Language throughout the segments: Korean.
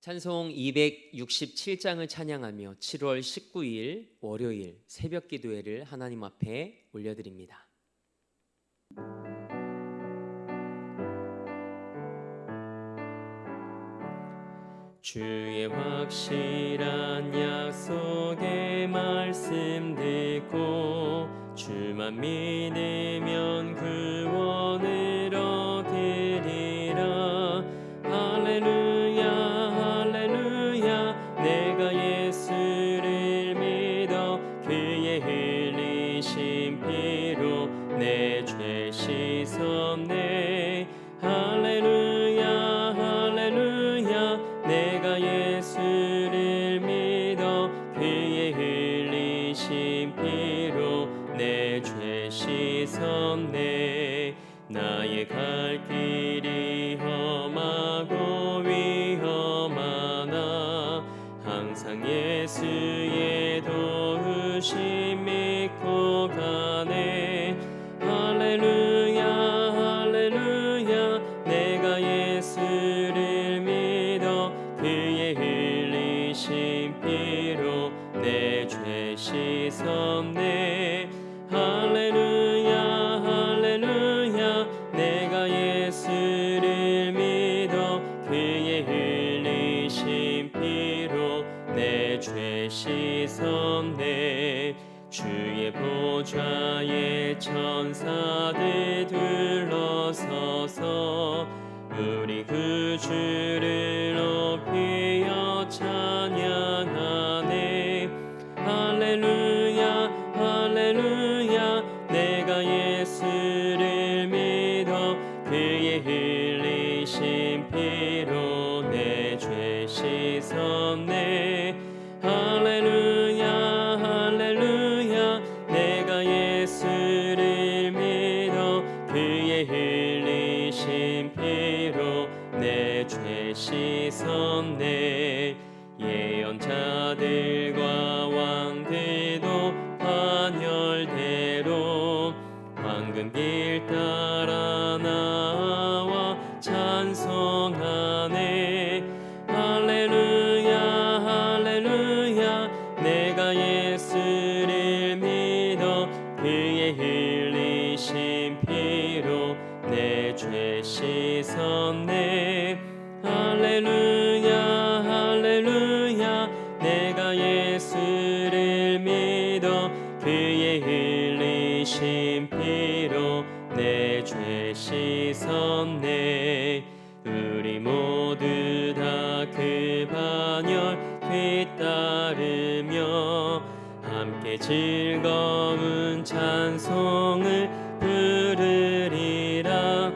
찬송 267장을 찬양하며 7월 19일 월요일 새벽 기도회를 하나님 앞에 올려드립니다. 주의 확실한 약속의 말씀 듣고 주만 믿으면 구원을 얻으리라. 할렐루야 할렐루야. 내가 예수를 믿어 그의 흘리신 피로 내 죄 씻었네. 할렐루야 할렐루야. 내가 예수를 믿어 그의 흘리신 피로 내 죄 씻었네. 나의 갈 길이 험하고 위험하나 항상 예수의 도우심 믿고 가네. 할렐루야 할렐루야. 내가 예수를 믿어 그의 흘리신 피로 내 죄 씻었네. 할렐루야 할렐루야. 내가 예수를 믿어 그의 흘리신 피로 내 죄 씻었네. 주의 보좌에 천사들 둘러서서 우리 구주를 높이어 찬양하네. 할렐루야 할렐루야. 내가 예수를 믿어 그의 흘리신 피로 내 죄 씻었네. 할렐루야 할렐루야. 내가 예수를 믿어 그의 흘리신 피로 내 죄 씻었네. 예언자들과 왕들도 반열대로 황금길 따라 나와 찬송하네. 할렐루야 할렐루야. 내가 예수를 믿어 그의 흘리신 피로 내 죄 씻었네. 할렐루야 할렐루야. 내가 예수를 믿어 그의 흘리신 피로 내 죄 씻었네. 우리 모두 다 그 반열 뒤따르며 함께 즐거운 찬송을 부르리라.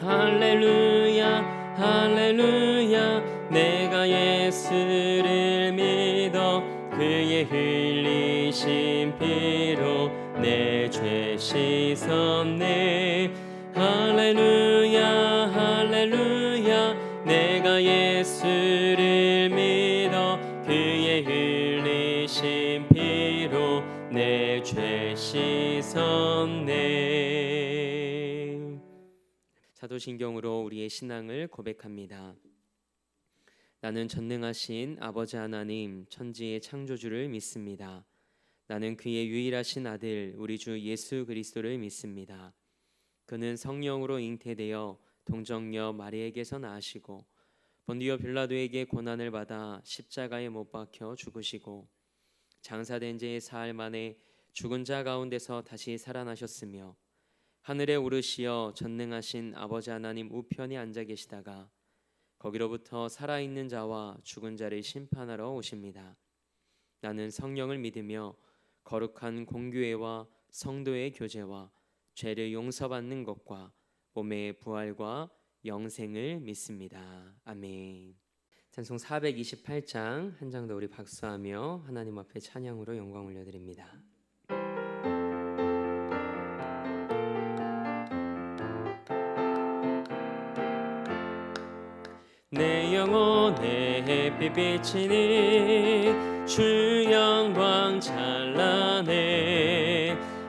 할렐루야 할렐루야. 내가 예수를 믿어 그의 흘리신 피로 내 죄 씻었네. 할렐루야 할렐루야. 내가 예수를 믿어 그의 흘리신 피로 내 죄 씻었네. 사도신경으로 우리의 신앙을 고백합니다. 나는 전능하신 아버지 하나님 천지의 창조주를 믿습니다. 나는 그의 유일하신 아들 우리 주 예수 그리스도를 믿습니다. 그는 성령으로 잉태되어 동정녀 마리에게서 나으시고 본디오 빌라도에게 고난을 받아 십자가에 못 박혀 죽으시고 장사된 지 사흘 만에 죽은 자 가운데서 다시 살아나셨으며 하늘에 오르시어 전능하신 아버지 하나님 우편에 앉아 계시다가 거기로부터 살아있는 자와 죽은 자를 심판하러 오십니다. 나는 성령을 믿으며 거룩한 공교회와 성도의 교제와 죄를 용서받는 것과 몸의 부활과 영생을 믿습니다. 아멘. 찬송 428장 한 장 더 우리 박수하며 하나님 앞에 찬양으로 영광 올려드립니다. 내 영혼에 햇빛 비치니 주 영광 찬란해.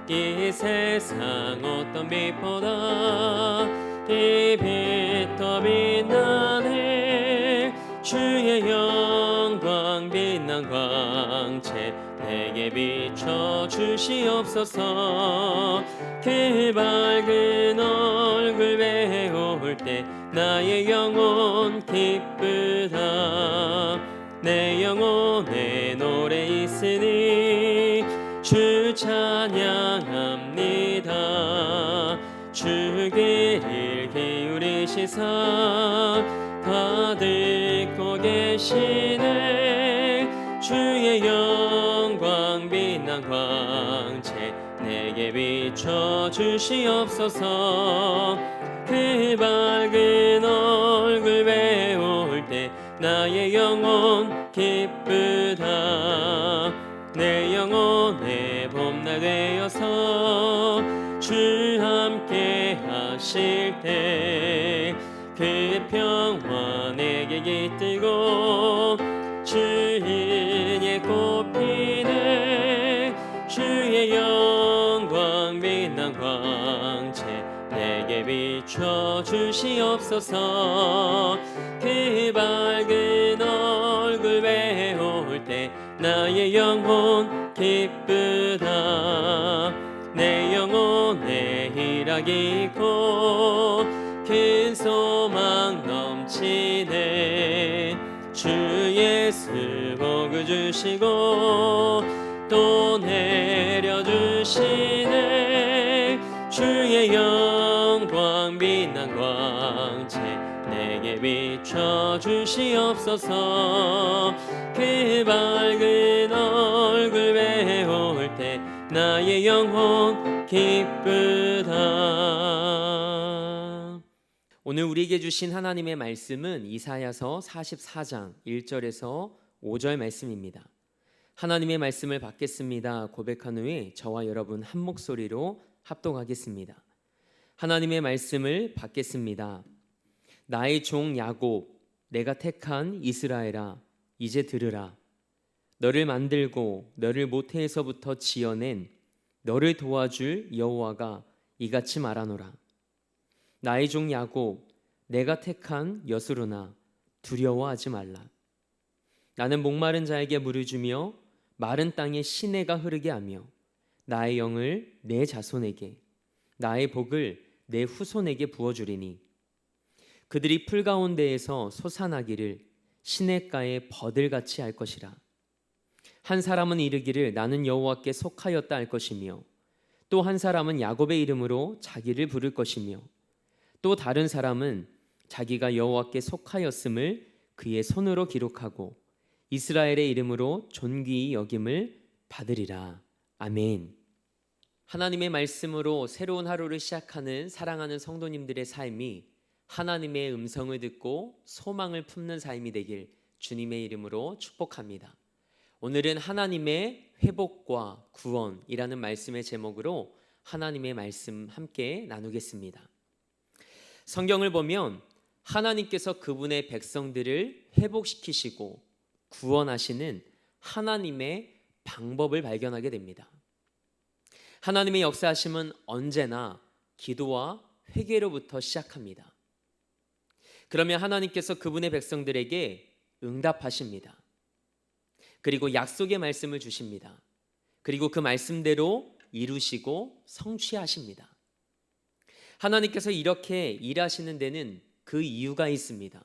이 세상 어떤 빛보다 이 빛 더 빛나네. 주의 영광 빛난 광채 내게 비춰 주시옵소서. 그 밝은 얼굴 배울 때 나의 영혼 기쁘다. 내 영혼에 노래 있으니 주 찬양합니다. 주 귀를 기울이시사 다 듣고 계시네. 주의 영광 빛난 광채 내게 비춰 주시옵소서. 그 밝은 얼굴 배울 때 나의 영혼 기쁘다. 내 영혼의 봄날 되어서 주 함께 하실 때 그 평화 내게 깃들고 주 은혜 꽃피네. 주의 영광 빛난 광채 내게 비춰 주시옵소서. 그 밝은 얼굴 배울 때 나의 영혼 기쁘다. 내 영혼에 희락이 있고 큰 소망 넘치네. 주 예수 복을 주시고 또 내려주시네. 주의 영광 빛난 광채 내게 비춰 주시옵소서. 그 밝은 얼굴 배울 때 나의 영혼 기쁘다. 오늘 우리에게 주신 하나님의 말씀은 이사야서 44장 1절에서 5절 말씀입니다. 하나님의 말씀을 받겠습니다 고백한 후에 저와 여러분 한 목소리로 합독하겠습니다. 하나님의 말씀을 받겠습니다. 나의 종 야곱, 내가 택한 이스라엘아, 이제 들으라. 너를 만들고 너를 모태에서부터 지어낸 너를 도와줄 여호와가 이같이 말하노라. 나의 종 야곱, 내가 택한 여수르나, 두려워하지 말라. 나는 목마른 자에게 물을 주며 마른 땅에 시내가 흐르게 하며 나의 영을 내 자손에게, 나의 복을 내 후손에게 부어주리니 그들이 풀 가운데에서 솟아나기를 시냇가에 버들같이 할 것이라. 한 사람은 이르기를 나는 여호와께 속하였다 할 것이며 또 한 사람은 야곱의 이름으로 자기를 부를 것이며 또 다른 사람은 자기가 여호와께 속하였음을 그의 손으로 기록하고 이스라엘의 이름으로 존귀히 여김을 받으리라. 아멘. 하나님의 말씀으로 새로운 하루를 시작하는 사랑하는 성도님들의 삶이 하나님의 음성을 듣고 소망을 품는 삶이 되길 주님의 이름으로 축복합니다. 오늘은 하나님의 회복과 구원이라는 말씀의 제목으로 하나님의 말씀 함께 나누겠습니다. 성경을 보면 하나님께서 그분의 백성들을 회복시키시고 구원하시는 하나님의 방법을 발견하게 됩니다. 하나님의 역사하심은 언제나 기도와 회개로부터 시작합니다. 그러면 하나님께서 그분의 백성들에게 응답하십니다. 그리고 약속의 말씀을 주십니다. 그리고 그 말씀대로 이루시고 성취하십니다. 하나님께서 이렇게 일하시는 데는 그 이유가 있습니다.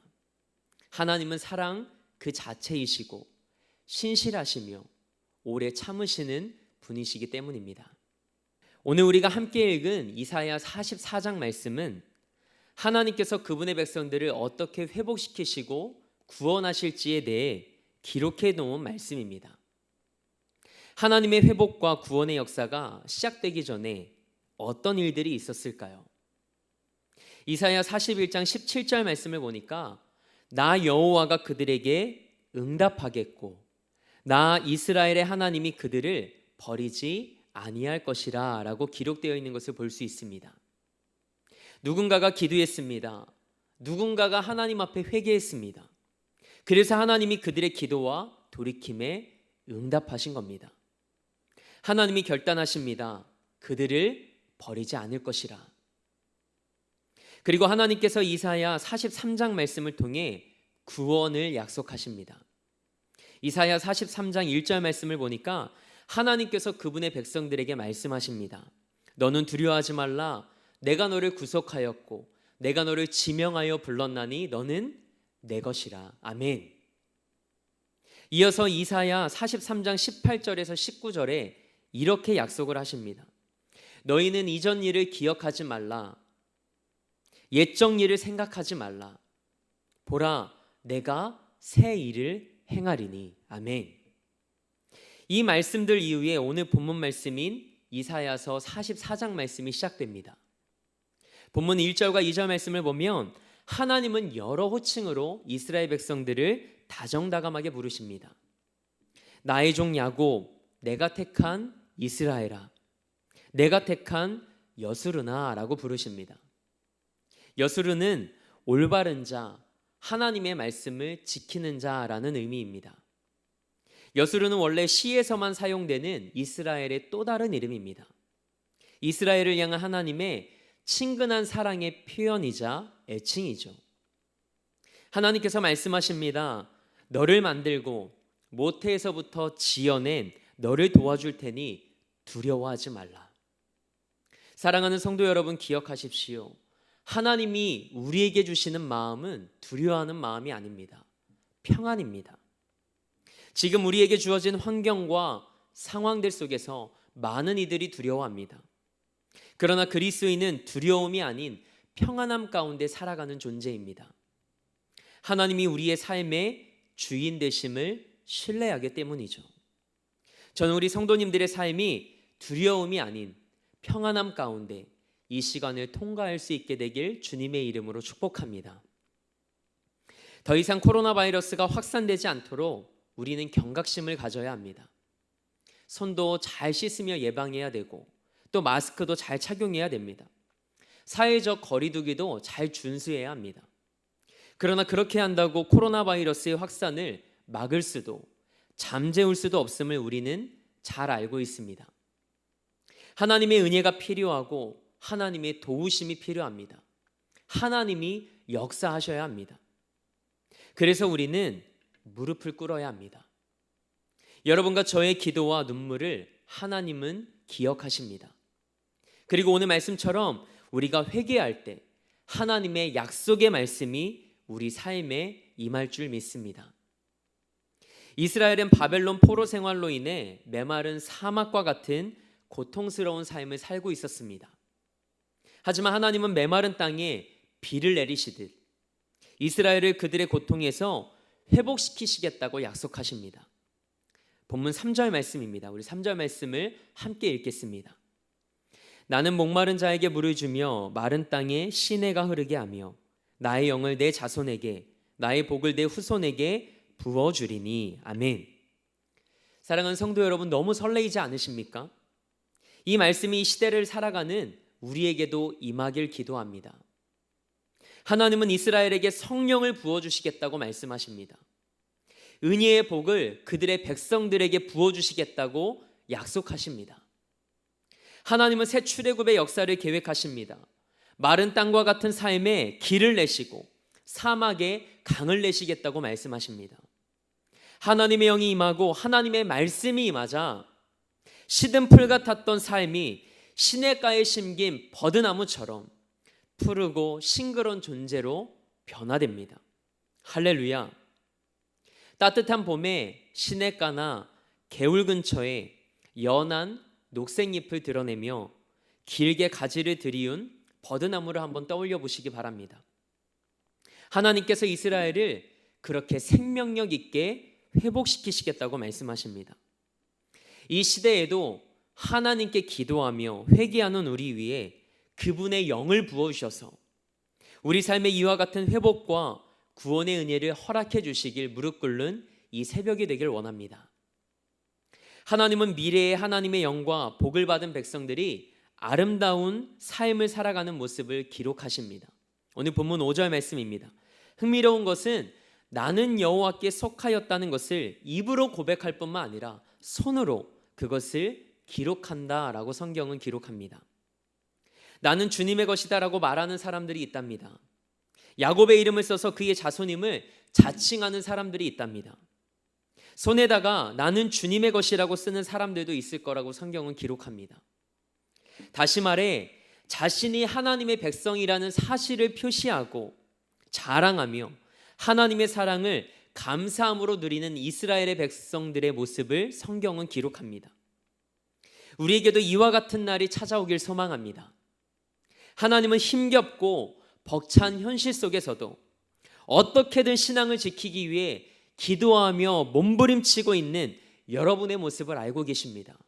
하나님은 사랑 그 자체이시고 신실하시며 오래 참으시는 분이시기 때문입니다. 오늘 우리가 함께 읽은 이사야 44장 말씀은 하나님께서 그분의 백성들을 어떻게 회복시키시고 구원하실지에 대해 기록해 놓은 말씀입니다. 하나님의 회복과 구원의 역사가 시작되기 전에 어떤 일들이 있었을까요? 이사야 41장 17절 말씀을 보니까 나 여호와가 그들에게 응답하겠고 나 이스라엘의 하나님이 그들을 버리지 아니할 것이라 라고 기록되어 있는 것을 볼 수 있습니다. 누군가가 기도했습니다. 누군가가 하나님 앞에 회개했습니다. 그래서 하나님이 그들의 기도와 돌이킴에 응답하신 겁니다. 하나님이 결단하십니다. 그들을 버리지 않을 것이라. 그리고 하나님께서 이사야 43장 말씀을 통해 구원을 약속하십니다. 이사야 43장 1절 말씀을 보니까 하나님께서 그분의 백성들에게 말씀하십니다. 너는 두려워하지 말라. 내가 너를 구속하였고 내가 너를 지명하여 불렀나니 너는 내 것이라. 아멘. 이어서 이사야 43장 18절에서 19절에 이렇게 약속을 하십니다. 너희는 이전 일을 기억하지 말라. 옛적 일을 생각하지 말라. 보라, 내가 새 일을 행하리니. 아멘. 이 말씀들 이후에 오늘 본문 말씀인 이사야서 44장 말씀이 시작됩니다. 본문 1절과 2절 말씀을 보면 하나님은 여러 호칭으로 이스라엘 백성들을 다정다감하게 부르십니다. 나의 종 야곱, 내가 택한 이스라엘아, 내가 택한 여수르나 라고 부르십니다. 여수르는 올바른 자, 하나님의 말씀을 지키는 자라는 의미입니다. 여수르는 원래 시에서만 사용되는 이스라엘의 또 다른 이름입니다. 이스라엘을 향한 하나님의 친근한 사랑의 표현이자 애칭이죠. 하나님께서 말씀하십니다. 너를 만들고 모태에서부터 지어낸 너를 도와줄 테니 두려워하지 말라. 사랑하는 성도 여러분, 기억하십시오. 하나님이 우리에게 주시는 마음은 두려워하는 마음이 아닙니다. 평안입니다. 지금 우리에게 주어진 환경과 상황들 속에서 많은 이들이 두려워합니다. 그러나 그리스도인은 두려움이 아닌 평안함 가운데 살아가는 존재입니다. 하나님이 우리의 삶의 주인 되심을 신뢰하기 때문이죠. 저는 우리 성도님들의 삶이 두려움이 아닌 평안함 가운데 이 시간을 통과할 수 있게 되길 주님의 이름으로 축복합니다. 더 이상 코로나 바이러스가 확산되지 않도록 우리는 경각심을 가져야 합니다. 손도 잘 씻으며 예방해야 되고 또 마스크도 잘 착용해야 됩니다. 사회적 거리두기도 잘 준수해야 합니다. 그러나 그렇게 한다고 코로나 바이러스의 확산을 막을 수도 잠재울 수도 없음을 우리는 잘 알고 있습니다. 하나님의 은혜가 필요하고 하나님의 도우심이 필요합니다. 하나님이 역사하셔야 합니다. 그래서 우리는 무릎을 꿇어야 합니다. 여러분과 저의 기도와 눈물을 하나님은 기억하십니다. 그리고 오늘 말씀처럼 우리가 회개할 때 하나님의 약속의 말씀이 우리 삶에 임할 줄 믿습니다. 이스라엘은 바벨론 포로 생활로 인해 메마른 사막과 같은 고통스러운 삶을 살고 있었습니다. 하지만 하나님은 메마른 땅에 비를 내리시듯 이스라엘을 그들의 고통에서 회복시키시겠다고 약속하십니다. 본문 3절 말씀입니다. 우리 3절 말씀을 함께 읽겠습니다. 나는 목마른 자에게 물을 주며 마른 땅에 시내가 흐르게 하며 나의 영을 내 자손에게 나의 복을 내 후손에게 부어주리니. 아멘. 사랑하는 성도 여러분, 너무 설레이지 않으십니까? 이 말씀이 이 시대를 살아가는 우리에게도 임하길 기도합니다. 하나님은 이스라엘에게 성령을 부어주시겠다고 말씀하십니다. 은혜의 복을 그들의 백성들에게 부어주시겠다고 약속하십니다. 하나님은 새 출애굽의 역사를 계획하십니다. 마른 땅과 같은 삶에 길을 내시고 사막에 강을 내시겠다고 말씀하십니다. 하나님의 영이 임하고 하나님의 말씀이 임하자 시든 풀 같았던 삶이 시냇가에 심긴 버드나무처럼 푸르고 싱그러운 존재로 변화됩니다. 할렐루야. 따뜻한 봄에 시냇가나 개울 근처에 연한 녹색잎을 드러내며 길게 가지를 들이운 버드나무를 한번 떠올려 보시기 바랍니다. 하나님께서 이스라엘을 그렇게 생명력 있게 회복시키시겠다고 말씀하십니다. 이 시대에도 하나님께 기도하며 회개하는 우리 위에 그분의 영을 부어주셔서 우리 삶의 이와 같은 회복과 구원의 은혜를 허락해 주시길 무릎 꿇는 이 새벽이 되길 원합니다. 하나님은 미래의 하나님의 영과 복을 받은 백성들이 아름다운 삶을 살아가는 모습을 기록하십니다. 오늘 본문 5절 말씀입니다. 흥미로운 것은 나는 여호와께 속하였다는 것을 입으로 고백할 뿐만 아니라 손으로 그것을 기록한다라고 성경은 기록합니다. 나는 주님의 것이다라고 말하는 사람들이 있답니다. 야곱의 이름을 써서 그의 자손임을 자칭하는 사람들이 있답니다. 손에다가 나는 주님의 것이라고 쓰는 사람들도 있을 거라고 성경은 기록합니다. 다시 말해 자신이 하나님의 백성이라는 사실을 표시하고 자랑하며 하나님의 사랑을 감사함으로 누리는 이스라엘의 백성들의 모습을 성경은 기록합니다. 우리에게도 이와 같은 날이 찾아오길 소망합니다. 하나님은 힘겹고 벅찬 현실 속에서도 어떻게든 신앙을 지키기 위해 기도하며 몸부림치고 있는 여러분의 모습을 알고 계십니다.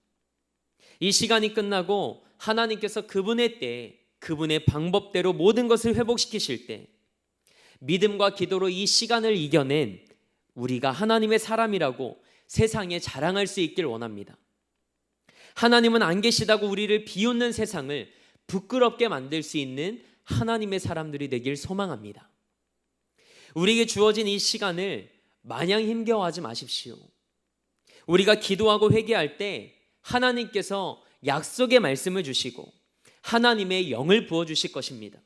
이 시간이 끝나고 하나님께서 그분의 때에 그분의 방법대로 모든 것을 회복시키실 때 믿음과 기도로 이 시간을 이겨낸 우리가 하나님의 사람이라고 세상에 자랑할 수 있길 원합니다. 하나님은 안 계시다고 우리를 비웃는 세상을 부끄럽게 만들 수 있는 하나님의 사람들이 되길 소망합니다. 우리에게 주어진 이 시간을 마냥 힘겨워하지 마십시오. 우리가 기도하고 회개할 때 하나님께서 약속의 말씀을 주시고 하나님의 영을 부어주실 것입니다.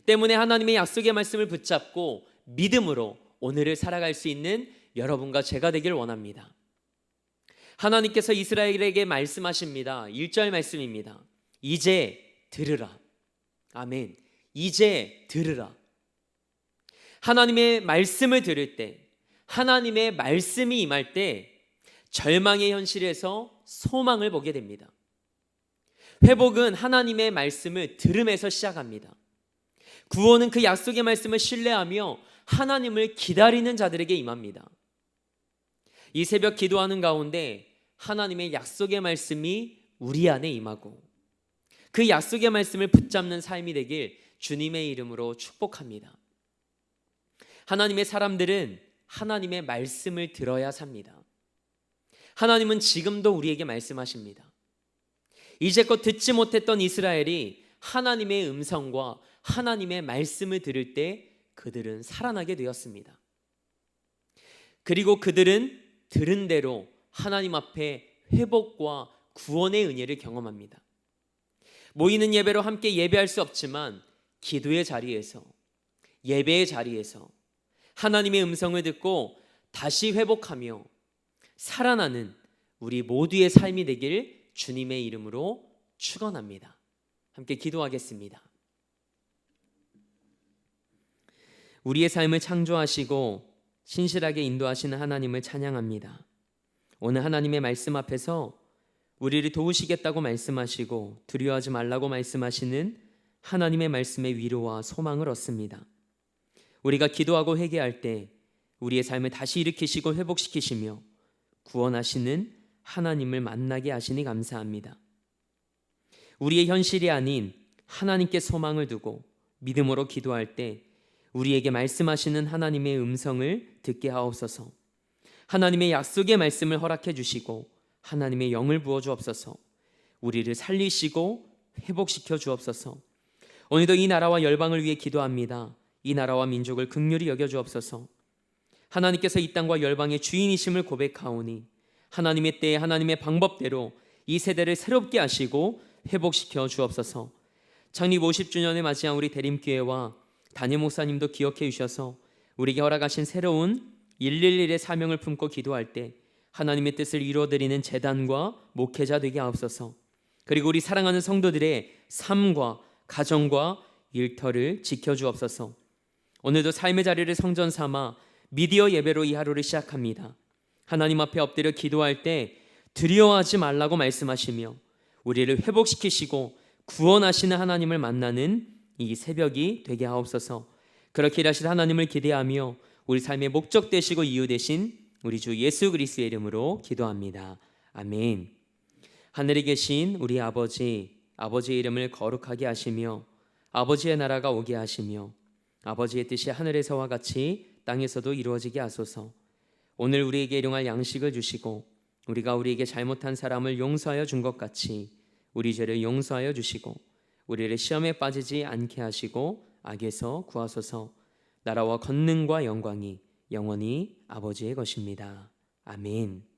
때문에 하나님의 약속의 말씀을 붙잡고 믿음으로 오늘을 살아갈 수 있는 여러분과 제가 되길 원합니다. 하나님께서 이스라엘에게 말씀하십니다. 1절 말씀입니다. 이제 들으라. 아멘. 이제 들으라. 하나님의 말씀을 들을 때, 하나님의 말씀이 임할 때 절망의 현실에서 소망을 보게 됩니다. 회복은 하나님의 말씀을 들음에서 시작합니다. 구원은 그 약속의 말씀을 신뢰하며 하나님을 기다리는 자들에게 임합니다. 이 새벽 기도하는 가운데 하나님의 약속의 말씀이 우리 안에 임하고 그 약속의 말씀을 붙잡는 삶이 되길 주님의 이름으로 축복합니다. 하나님의 사람들은 하나님의 말씀을 들어야 삽니다. 하나님은 지금도 우리에게 말씀하십니다. 이제껏 듣지 못했던 이스라엘이 하나님의 음성과 하나님의 말씀을 들을 때 그들은 살아나게 되었습니다. 그리고 그들은 들은 대로 하나님 앞에 회복과 구원의 은혜를 경험합니다. 모이는 예배로 함께 예배할 수 없지만 기도의 자리에서, 예배의 자리에서 하나님의 음성을 듣고 다시 회복하며 살아나는 우리 모두의 삶이 되길 주님의 이름으로 축원합니다. 함께 기도하겠습니다. 우리의 삶을 창조하시고 신실하게 인도하시는 하나님을 찬양합니다. 오늘 하나님의 말씀 앞에서 우리를 도우시겠다고 말씀하시고 두려워하지 말라고 말씀하시는 하나님의 말씀의 위로와 소망을 얻습니다. 우리가 기도하고 회개할 때 우리의 삶을 다시 일으키시고 회복시키시며 구원하시는 하나님을 만나게 하시니 감사합니다. 우리의 현실이 아닌 하나님께 소망을 두고 믿음으로 기도할 때 우리에게 말씀하시는 하나님의 음성을 듣게 하옵소서. 하나님의 약속의 말씀을 허락해 주시고 하나님의 영을 부어 주옵소서. 우리를 살리시고 회복시켜 주옵소서. 오늘도 이 나라와 열방을 위해 기도합니다. 이 나라와 민족을 긍휼히 여겨 주옵소서. 하나님께서 이 땅과 열방의 주인이심을 고백하오니 하나님의 때에 하나님의 방법대로 이 세대를 새롭게 하시고 회복시켜 주옵소서. 창립 50주년을 맞이한 우리 대림교회와 담임 목사님도 기억해 주셔서 우리에게 허락하신 새로운 111의 사명을 품고 기도할 때 하나님의 뜻을 이루어드리는 재단과 목회자 되게 하옵소서. 그리고 우리 사랑하는 성도들의 삶과 가정과 일터를 지켜주옵소서. 오늘도 삶의 자리를 성전 삼아 미디어 예배로 이 하루를 시작합니다. 하나님 앞에 엎드려 기도할 때 두려워하지 말라고 말씀하시며 우리를 회복시키시고 구원하시는 하나님을 만나는 이 새벽이 되게 하옵소서. 그렇게 일하실 하나님을 기대하며 우리 삶의 목적 되시고 이유 되신 우리 주 예수 그리스도의 이름으로 기도합니다. 아멘. 하늘에 계신 우리 아버지의 이름을 거룩하게 하시며 아버지의 나라가 오게 하시며 아버지의 뜻이 하늘에서와 같이 땅에서도 이루어지게 하소서. 오늘 우리에게 일용할 양식을 주시고 우리가 우리에게 잘못한 사람을 용서하여 준 것 같이 우리 죄를 용서하여 주시고 우리를 시험에 빠지지 않게 하시고 악에서 구하소서. 나라와 권능과 영광이 영원히 아버지의 것입니다. 아멘.